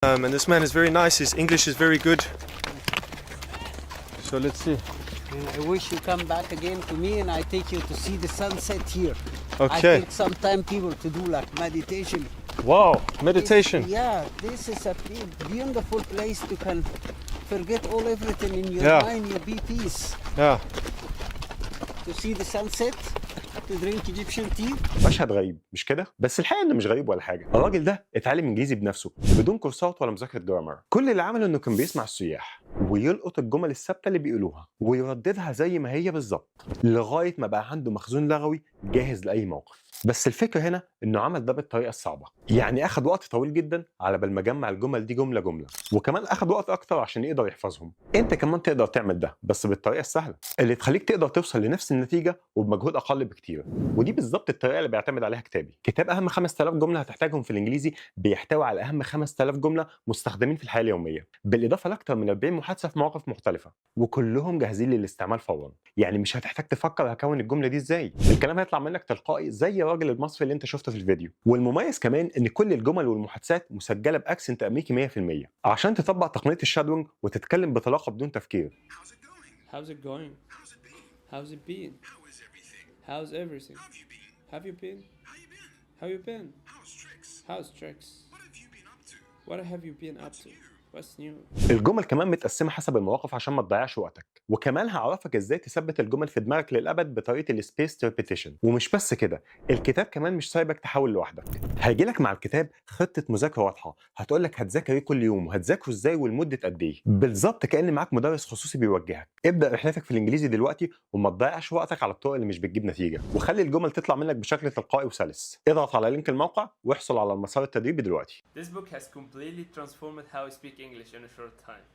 And this man is very nice. His English is very good. So let's see. I wish you come back again to me and I take you to see the sunset here. Okay. I take some people to do like meditation. Wow, meditation. This is a beautiful place to can forget everything in your Yeah. mind, you be peace. Yeah. To see the sunset, to drink Egyptian tea. مشهد غريب مش كده؟ بس الحقيقه انه مش غريب ولا حاجه، الراجل ده اتعلم انجليزي بنفسه بدون كورسات ولا مذاكره جرامر، كل اللي عمله انه كان بيسمع السياح ويلقط الجمل الثابته اللي بيقولوها ويرددها زي ما هي بالظبط لغايه ما بقى عنده مخزون لغوي جاهز لاي موقف. بس الفكره هنا انه عمل ده بالطريقه الصعبه، يعني اخد وقت طويل جدا على بال ما جمع الجمل دي جمله جمله، وكمان اخد وقت اكتر عشان يقدر يحفظهم. انت كمان تقدر تعمل ده بس بالطريقه السهله اللي تخليك تقدر توصل لنفس النتيجه وبمجهود اقل بكتير. ودي بالظبط الطريقه اللي بيعتمد عليها كتابي. كتاب اهم 5000 جمله هتحتاجهم في الانجليزي بيحتوي على اهم 5000 جمله مستخدمين في الحياه اليوميه، بالاضافه لاكثر من 40 محادثه في مواقف مختلفه، وكلهم جاهزين للاستعمال فورا. يعني مش هتحتاج تفكر هكون الجمله دي ازاي، الكلام هيطلع منك تلقائي زي الراجل المصري اللي انت شفته في الفيديو. والمميز كمان ان كل الجمل والمحادثات مسجله باكسنت امريكي 100% عشان تطبق تقنيه الشادوينج وتتكلم بطلاقه بدون تفكير. How's it going? How's it been? How's everything? Have you been? How you been? How's tricks? What have you been up to? What's new? الجمل كمان متقسمه حسب المواقف عشان ما تضيعش وقتك، وكمان هعرفك ازاي تثبت الجمل في دماغك للابد بطريقه السبيس ريبيتيشن. ومش بس كده، الكتاب كمان مش سايبك تحاول لوحدك، هيجيلك مع الكتاب خطه مذاكره واضحه هتقولك هتذاكر ايه كل يوم وهتذاكره ازاي ولمده قد ايه، بالظبط كأن معاك مدرس خصوصي بيوجهك. ابدا رحلتك في الانجليزي دلوقتي وما تضيعش وقتك على الطرق اللي مش بتجيب نتيجه، وخلي الجمل تطلع منك بشكل تلقائي وسلس. اضغط على لينك الموقع واحصل على المسار التدريبي دلوقتي. This book has completely transformed how I speak English in a short time.